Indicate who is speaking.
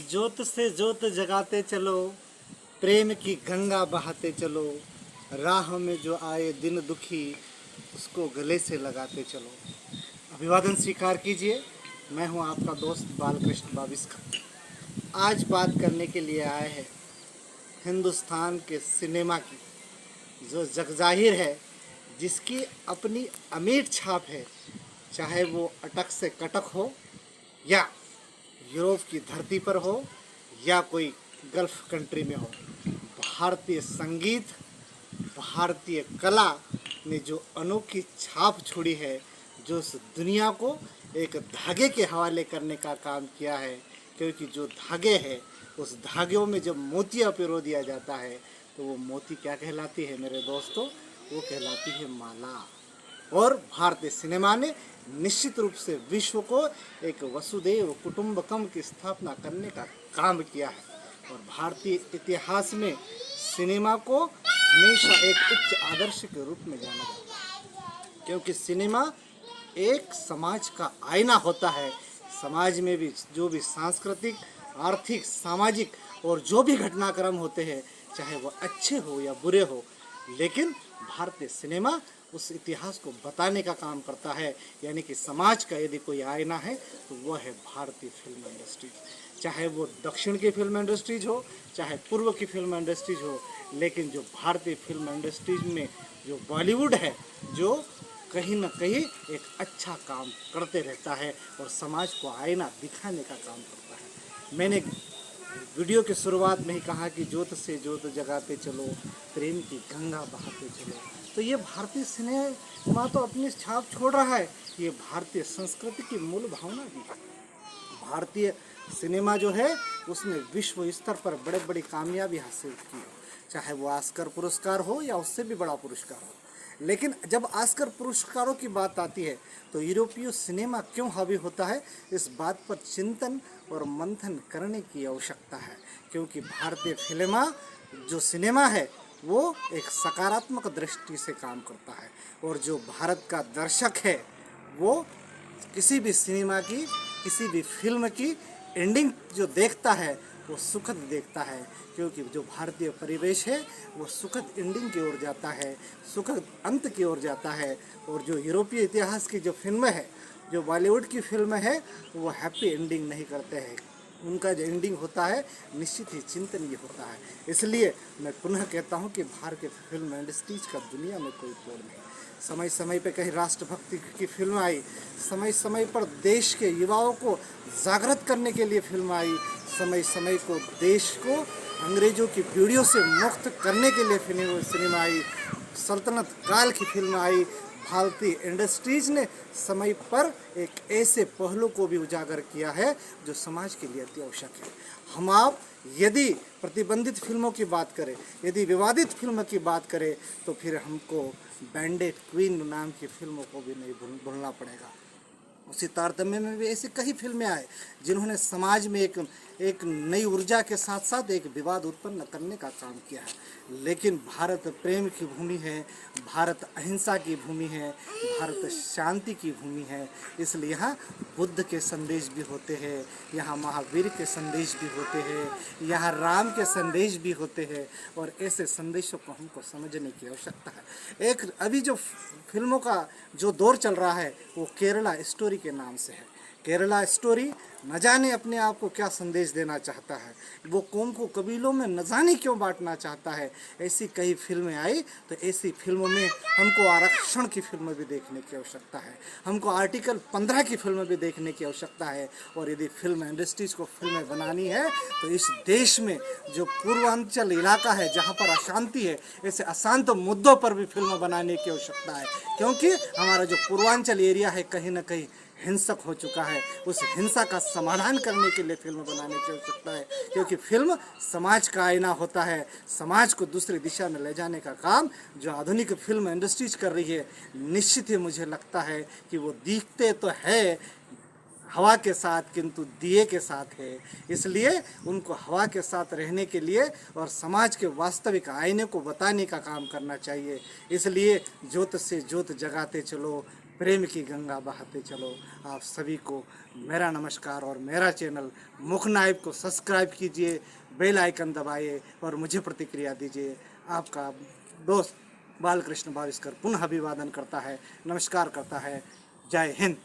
Speaker 1: ज्योत से ज्योत जगाते चलो, प्रेम की गंगा बहाते चलो, राह में जो आए दिन दुखी उसको गले से लगाते चलो। अभिवादन स्वीकार कीजिए। मैं हूं आपका दोस्त बालकृष्ण बाविस्का। आज बात करने के लिए आए हैं हिंदुस्तान के सिनेमा की, जो जगजाहिर है, जिसकी अपनी अमीट छाप है, चाहे वो अटक से कटक हो या यूरोप की धरती पर हो या कोई गल्फ कंट्री में हो। भारतीय संगीत, भारतीय कला ने जो अनोखी छाप छोड़ी है, जो इस दुनिया को एक धागे के हवाले करने का काम किया है। क्योंकि जो धागे हैं, उस धागों में जब मोतियाँ पिरो दिया जाता है तो वो मोती क्या कहलाती है मेरे दोस्तों? वो कहलाती है माला। और भारतीय सिनेमा ने निश्चित रूप से विश्व को एक वसुधैव कुटुंबकम की स्थापना करने का काम किया है। और भारतीय इतिहास में सिनेमा को हमेशा एक उच्च आदर्श के रूप में जाना जाता है, क्योंकि सिनेमा एक समाज का आईना होता है। समाज में भी जो भी सांस्कृतिक, आर्थिक, सामाजिक और जो भी घटनाक्रम होते हैं, चाहे वो अच्छे हो या बुरे हो, लेकिन भारतीय सिनेमा उस इतिहास को बताने का काम करता है। यानी कि समाज का यदि कोई आईना है तो वह है भारतीय फिल्म इंडस्ट्रीज। चाहे वो दक्षिण की फिल्म इंडस्ट्रीज हो, चाहे पूर्व की फिल्म इंडस्ट्रीज हो, लेकिन जो भारतीय फिल्म इंडस्ट्रीज में जो बॉलीवुड है, जो कहीं ना कहीं एक अच्छा काम करते रहता है और समाज को आईना दिखाने का काम करता है। मैंने वीडियो की शुरुआत में ही कहा कि ज्योत से ज्योत जगाते चलो, प्रेम की गंगा बहाते चलो। तो ये भारतीय सिनेमा तो अपनी छाप छोड़ रहा है, ये भारतीय संस्कृति की मूल भावना भी है। भारतीय सिनेमा जो है उसने विश्व स्तर पर बड़े बड़ी कामयाबी हासिल की हो, चाहे वो ऑस्कर पुरस्कार हो या उससे भी बड़ा पुरस्कार हो। लेकिन जब ऑस्कर पुरस्कारों की बात आती है तो यूरोपीय सिनेमा क्यों हावी होता है, इस बात पर चिंतन और मंथन करने की आवश्यकता है। क्योंकि भारतीय फिल्मा जो सिनेमा है वो एक सकारात्मक दृष्टि से काम करता है, और जो भारत का दर्शक है वो किसी भी सिनेमा की, किसी भी फिल्म की एंडिंग जो देखता है वो सुखद देखता है। क्योंकि जो भारतीय परिवेश है वो सुखद एंडिंग की ओर जाता है, सुखद अंत की ओर जाता है। और जो यूरोपीय इतिहास की जो फिल्म है, जो बॉलीवुड की फिल्म है, वो हैप्पी एंडिंग नहीं करते हैं। उनका जो एंडिंग होता है निश्चित ही चिंतनीय होता है। इसलिए मैं पुनः कहता हूँ कि भारतीय फिल्म इंडस्ट्रीज का दुनिया में कोई तोड़ नहीं। समय समय पे कहीं राष्ट्रभक्ति की फिल्म आई, समय समय पर देश के युवाओं को जागृत करने के लिए फिल्म आई, समय समय को देश को अंग्रेजों की पीढ़ियों से मुक्त करने के लिए सिनेमा आई, सल्तनत काल की फिल्म आई। भारतीय इंडस्ट्रीज ने समय पर एक ऐसे पहलू को भी उजागर किया है जो समाज के लिए अति आवश्यक है। हम आप यदि प्रतिबंधित फिल्मों की बात करें, यदि विवादित फिल्म की बात करें, तो फिर हमको बैंडेड क्वीन नाम की फिल्मों को भी नहीं भूलना पड़ेगा। उसी तारतम्य में भी ऐसी कई फिल्में आए जिन्होंने समाज में एक नई ऊर्जा के साथ साथ एक विवाद उत्पन्न करने का काम किया है। लेकिन भारत प्रेम की भूमि है, भारत अहिंसा की भूमि है, भारत शांति की भूमि है। इसलिए यहाँ बुद्ध के संदेश भी होते हैं, यहाँ महावीर के संदेश भी होते हैं, यहाँ राम के संदेश भी होते हैं। और ऐसे संदेशों को हमको समझने की आवश्यकता है। एक अभी जो फिल्मों का जो दौर चल रहा है वो केरला स्टोरी के नाम से है। केरला स्टोरी न जाने अपने आप को क्या संदेश देना चाहता है, वो कौम को कबीलों में न जाने क्यों बांटना चाहता है। ऐसी कई फिल्में आई, तो ऐसी फिल्मों में हमको आरक्षण की फिल्म भी देखने की आवश्यकता है, हमको आर्टिकल 15 की फिल्म भी देखने की आवश्यकता है। और यदि फिल्म इंडस्ट्रीज को फिल्में बनानी है तो इस देश में जो पूर्वांचल इलाका है जहाँ पर अशांति है, ऐसे अशांत मुद्दों पर भी फिल्म बनाने की आवश्यकता है। क्योंकि हमारा जो पूर्वांचल एरिया है कहीं ना कहीं हिंसक हो चुका है, उस हिंसा का समाधान करने के लिए फिल्म बनाने की आवश्यकता है। क्योंकि फिल्म समाज का आईना होता है, समाज को दूसरी दिशा में ले जाने का काम जो आधुनिक फिल्म इंडस्ट्रीज कर रही है, निश्चित ही मुझे लगता है कि वो दिखते तो है हवा के साथ किंतु दिए के साथ है। इसलिए उनको हवा के साथ रहने के लिए और समाज के वास्तविक आईने को बताने का काम करना चाहिए। इसलिए ज्योत से ज्योत जगाते चलो, प्रेम की गंगा बहाते चलो। आप सभी को मेरा नमस्कार और मेरा चैनल मुख नायब को सब्सक्राइब कीजिए, बेल आइकन दबाइए और मुझे प्रतिक्रिया दीजिए। आपका दोस्त बालकृष्ण भाविस्कर पुनः अभिवादन करता है, नमस्कार करता है। जय हिंद।